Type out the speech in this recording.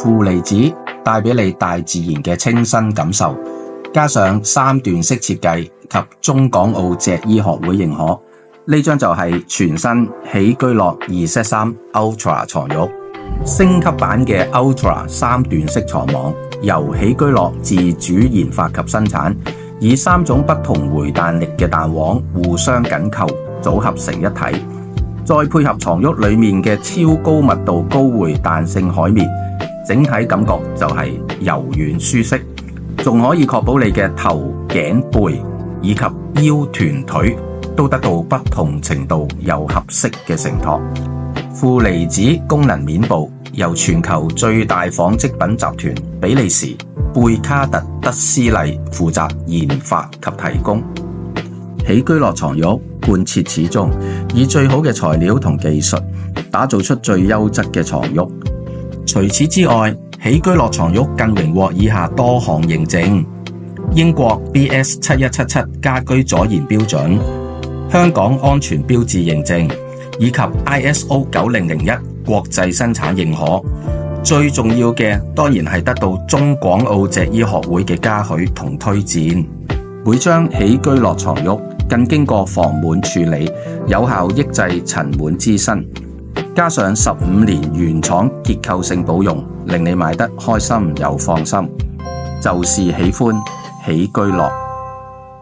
負離子帶俾你大自然嘅清新感受，加上3段式設計及中港澳脊醫學會認可，呢張就係全新喜居樂 2Z3 Ultra 床褥，升級版嘅 Ultra 3段式床網，由喜居樂自主研發及生產，以3種不同回彈力嘅彈簧互相緊扣組合成一體，再配合床褥裏面嘅超高密度高回彈性海綿，整體感覺就係柔軟舒適，仲可以確保你嘅頭頸背以及腰臀腿都得到不同程度又合適嘅承托。負離子功能面部由全球最大紡織品集團比利時貝卡特德斯麗負責研發及提供。喜居樂床褥貫徹始終，以最好嘅材料同技術打造出最優質嘅床褥。除此之外，喜居樂床褥更榮獲以下多項認證：英國 BS7177 家居左研標準、香港安全標誌認證以及 ISO 9001國際生產認可。最重要嘅當然係得到中港澳脊醫學會嘅嘉許同推薦。每張喜居樂床褥更經過防蟎處理，有效抑制塵蟎滋生，加上15年原廠結構性保用，令你買得開心又放心。就是喜歡喜居樂。